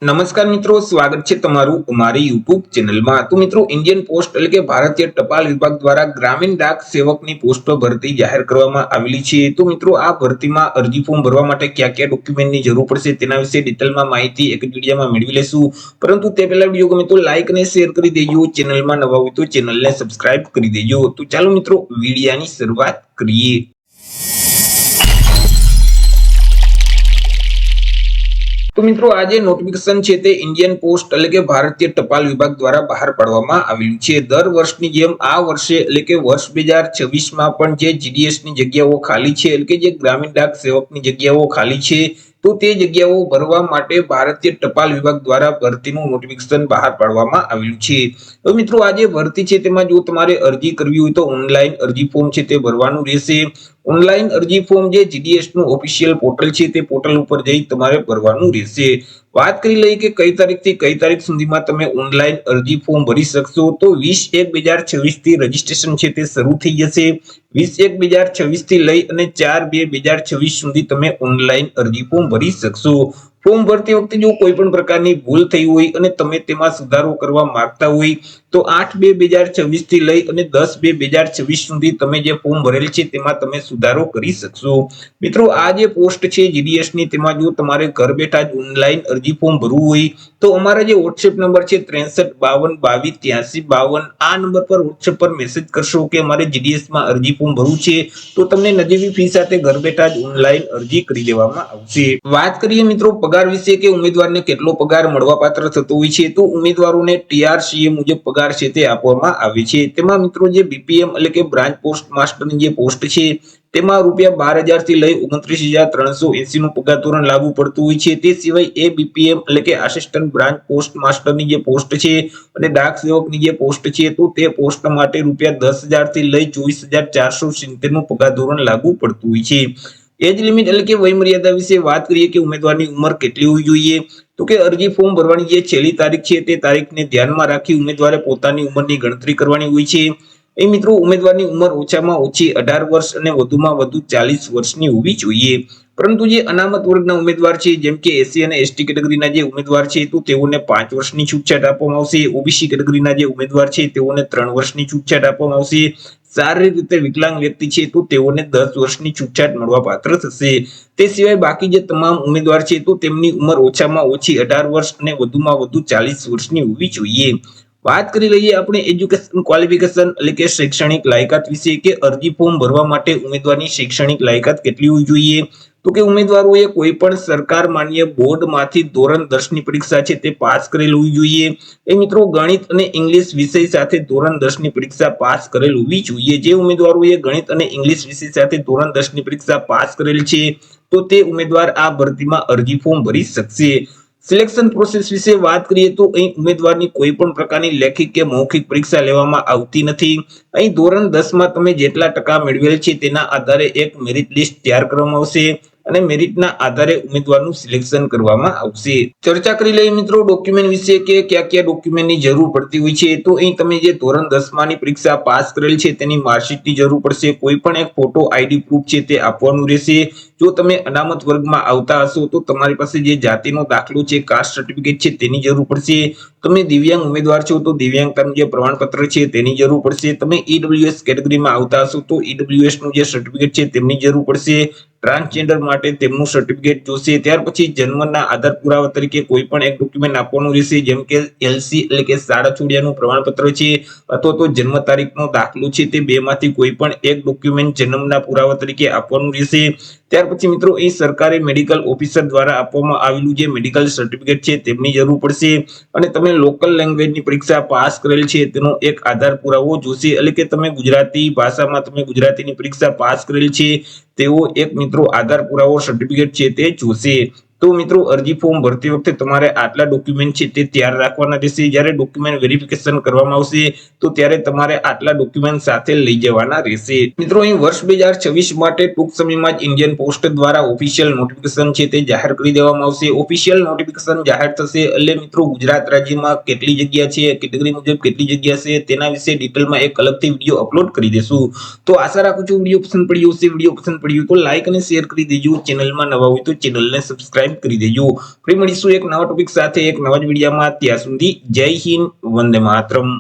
નમસ્કાર મિત્રો, સ્વાગત છે તમારું અમારી યુટ્યુબ ચેનલમાં। તો મિત્રો, ઇન્ડિયન પોસ્ટ એટલે કે ભારતીય ટપાલ વિભાગ દ્વારા ગ્રામીણ ડાક સેવકની પોસ્ટો ભરતી જાહેર કરવામાં આવેલી છે। તો મિત્રો, આ ભરતીમાં અરજી ફોર્મ ભરવા માટે કયા કયા ડોક્યુમેન્ટની જરૂર પડશે તેના વિશે ડિટેલમાં માહિતી એક વિડીયોમાં મેળવી લેશું। પરંતુ તે પહેલા વિડીયો ગમે તો લાઈક અને શેર કરી દેજો, ચેનલમાં નવા હોય તો ચેનલને સબસ્ક્રાઇબ કરી દેજો। તો ચાલો મિત્રો, વિડીયોની શરૂઆત કરીએ। તો મિત્રો, આ જે નોટિફિકેશન છે તે ઇન્ડિયન પોસ્ટ એટલે કે ભારતીય ટપાલ વિભાગ દ્વારા બહાર પાડવામાં આવેલું છે। દર વર્ષની જેમ આ વર્ષે એટલે કે વર્ષ 2026માં પણ જે જીડીએસ ની જગ્યાઓ ખાલી છે એટલે કે જે ગ્રામીણ ડાક સેવકની જગ્યાઓ ખાલી છે, તો તે જગ્યાઓ ભરવા માટે ભારતીય ટપાલ વિભાગ દ્વારા ભરતીનું નોટિફિકેશન બહાર પાડવામાં આવેલું છે। તો મિત્રો, આ જે ભરતી છે તેમાં જો તમારે અરજી કરવી હોય તો ઓનલાઈન અરજી ફોર્મ છે તે ભરવાનું રહેશે। ઓનલાઈન અરજી ફોર્મ જે જીડીએસ નું ઓફિશિયલ પોર્ટલ છે તે પોર્ટલ ઉપર જઈ તમારે ભરવાનું રહેશે। વાત કરી લઈએ કે કઈ તારીખથી કઈ તારીખ સુધીમાં તમે ઓનલાઈન અરજી ફોર્મ ભરી શકશો, તો 20/1/2026 થી રજીસ્ટ્રેશન છે તે શરૂ થઈ જશે। 20/1/2026 થી લઈ અને 4/2/2026 સુધી તમે ઓનલાઈન અરજી ફોર્મ ભરી શકશો। ફોર્મ ભરતી વખતે જો કોઈ પણ પ્રકારની ભૂલ થઈ હોય અને તમે તેમાં સુધારો કરવા માંગતા હોય તો 8/2/2026 થી લઈ અને 10/2/2026 સુધી તમે જે ફોર્મ ભરેલ છે તેમાં તમે સુધારો કરી શકશો। મિત્રો, આ જે પોસ્ટ છે જીડીએસ ની, તેમાં જો તમારે ઘર બેઠા જ ઓનલાઈન અરજી ફોર્મ ભરવું હોય તો અમારા જે WhatsApp નંબર છે 6352228352, આ નંબર પર WhatsApp પર મેસેજ કરશો કે અમારે જીડીએસ માં અરજી ફોર્મ ભરવું છે તો તમને નજીવી ફી સાથે ઘર બેઠા જ ઓનલાઈન અરજી કરી દેવામાં આવશે। વાત કરીએ મિત્રો પગાર વિશે કે ઉમેદવારને કેટલો પગાર મળવાપાત્ર થતો હોય છે, તો ઉમેદવારોને TRCA મુજબ પગાર છે તે આપવામાં આવે છે। તેમાં મિત્રો જે બીપીએમ એટલે કે બ્રાન્ચ પોસ્ટ માસ્ટરની જે પોસ્ટ છે તેમાં ₹12,000 થી લઈ 29,380 નું પગાર ધોરણ લાગુ પડતું હોય છે। તે સિવાય એ બીપીએમ એટલે કે આસિસ્ટન્ટ બ્રાન્ચ પોસ્ટ માસ્ટરની જે પોસ્ટ છે અને ડાક સેવકની જે પોસ્ટ છે તો તે પોસ્ટ માટે ₹10,000 થી લઈ 24,470 નું પગાર ધોરણ લાગુ પડતું હોય છે। એજ લિમિટ એટલે કે વયમર્યાદા વિશે વાત કરીએ કે ઉમેદવારની ઉંમર કેટલી હોવી જોઈએ, તો કે અરજી ફોર્મ ભરવાની જે છેલ્લી તારીખ છે તે તારીખને ધ્યાનમાં રાખી ઉમેદવારે પોતાની ઉંમરની ગણતરી કરવાની હોય છે। એ મિત્રો, ઉમેદવારની ઉંમર ઓછામાં ઓછી 18 વર્ષ અને વધુમાં વધુ 40 વર્ષની હોવી જોઈએ। પરંતુ જે અનામત વર્ગના ઉમેદવાર છે જેમ કે એસસી અને એસટી કેટેગરીના જે ઉમેદવાર છે તો તેઓને 5 વર્ષની છૂટછાટ આપવામાં આવશે। ઓબીસી કેટેગરીના જે ઉમેદવાર છે તેઓને 3 વર્ષની છૂટછાટ આપવામાં આવશે। શારીરિક રીતે વિકલાંગ વ્યક્તિ છે તો તેઓને 10 વર્ષની છૂટછાટ મળવાપાત્ર થશે। તે સિવાય બાકી જે તમામ ઉમેદવાર છે તો તેમની ઉંમર ઓછામાં ઓછી 18 વર્ષ અને વધુમાં વધુ 40 વર્ષની હોવી જોઈએ। વાત કરી લઈએ આપણે એજ્યુકેશન ક્વોલિફિકેશન એટલે કે શૈક્ષણિક લાયકાત વિશે કે અરજી ફોર્મ ભરવા માટે ઉમેદવારની શૈક્ષણિક લાયકાત કેટલી હોવી જોઈએ, તો કે ઉમેદવારોએ કોઈ પણ સરકાર માન્ય બોર્ડમાંથી ધોરણ 10 ની પરીક્ષા છે તે પાસ કરેલ હોવી જોઈએ। એ મિત્રો, ગણિત અને ઇંગ્લિશ વિષય સાથે ધોરણ 10 ની પરીક્ષા પાસ કરેલ હોવી જોઈએ। જે ઉમેદવારોએ ગણિત અને ઇંગ્લિશ વિષય સાથે ધોરણ 10 ની પરીક્ષા પાસ કરેલ છે તો તે ઉમેદવાર આ ભરતીમાં અરજી ફોર્મ ભરી શકશે। સિલેક્શન પ્રોસેસ વિશે વાત કરીએ તો અહીં ઉમેદવારની કોઈ પણ પ્રકારની લેખિત કે મૌખિક પરીક્ષા લેવામાં આવતી નથી। અહીં ધોરણ 10 માં તમે જેટલા ટકા મેળવેલ છે તેના આધારે એક મેરિટ લિસ્ટ તૈયાર કરવામાં આવશે અને મેરિટના આધારે ઉમેદવારનું સિલેક્શન કરવામાં આવશે। ચર્ચા કરી લઈએ મિત્રો ડોક્યુમેન્ટ વિશે કે કયા કયા ડોક્યુમેન્ટની જરૂર પડતી હોય છે, તો અહીં તમે જે ધોરણ 10 ની પરીક્ષા પાસ કરેલ છે તેની માર્કશીટની જરૂર પડશે। કોઈ પણ એક ફોટો આઈડી પ્રૂફ છે તે આપવાનું રહેશે। જો તમે અનામત વર્ગમાં આવતા હશો તો તમારી પાસે જે જાતિનો દાખલો છે, કાસ્ટ સર્ટિફિકેટ છે તેની જરૂર પડશે। તમે દિવ્યાંગ ઉમેદવાર છો તો દિવ્યાંગતાનું જે પ્રમાણપત્ર છે તેની જરૂર પડશે। તમે ઈડબ્લ્યુએસ કેટેગરીમાં આવતા હશો તો ઈડબ્લ્યુએસ નું જે સર્ટિફિકેટ છે તેમની જરૂર પડશે। ટ્રાન્સજેન્ડર માટે તેમનું સર્ટિફિકેટ જોશે। ત્યાર પછી જન્મના આધાર પુરાવા તરીકે કોઈ પણ એક ડોક્યુમેન્ટ આપવાનું રહેશે, જેમ કે એલસી એટલે કે શાળા છોડ્યાનું પ્રમાણપત્ર છે અથવા તો જન્મ તારીખનો દાખલો છે, તે બેમાંથી કોઈ પણ એક ડોક્યુમેન્ટ જન્મના પુરાવા તરીકે આપવાનું રહેશે। ત્યાર પછી મિત્રો, અહીં સરકારી મેડિકલ ઓફિસર દ્વારા આપવામાં આવેલું જે મેડિકલ સર્ટિફિકેટ છે તેમની જરૂર પડશે અને તમે લોકલ લેંગ્વેજની પરીક્ષા પાસ કરેલ છે તેનો એક આધાર પુરાવો જોશે। એટલે કે તમે ગુજરાતી ભાષામાં તમે ગુજરાતીની પરીક્ષા પાસ કરેલ છે તેવો એક મિત્રો આધાર પુરાવો સર્ટિફિકેટ છે તે જોશે। તો મિત્રો, અરજી ફોર્મ ભરતી વખતે તમારે આટલા ડોક્યુમેન્ટ છે તે તૈયાર રાખવાના રહેશે। જ્યારે ડોક્યુમેન્ટ વેરિફિકેશન કરવામાં આવશે તો ત્યારે તમારે આટલા ડોક્યુમેન્ટ સાથે લઈ જવાના રહેશે। મિત્રો, અહીં વર્ષ 2026 માટે ટૂંક સમયમાં જ ઇન્ડિયન પોસ્ટ દ્વારા ઓફિશિયલ નોટિફિકેશન છે તે જાહેર કરી દેવામાં આવશે। ઓફિશિયલ નોટિફિકેશન જાહેર થશે એટલે મિત્રો ગુજરાત રાજ્યમાં કેટલી જગ્યા છે, કેટેગરી મુજબ કેટલી જગ્યા છે તેના વિશે ડિટેલમાં એક અલગથી વિડીયો અપલોડ કરી દેશું। તો આશા રાખું છું વિડીયો પસંદ પડ્યો હશે। વિડીયો પસંદ પડ્યો તો લાઈક અને શેર કરી દેજો, ચેનલમાં નવા હોય તો ચેનલને સબસ્ક્રાઇબ સબસ્ક્રાઇબ કરી દેજો. ફરી મળીશું એક નવા ટોપિક સાથે એક નવા જ વિડીયોમાં. ત્યાં સુધી જય હિન્દ, વંદે માતરમ.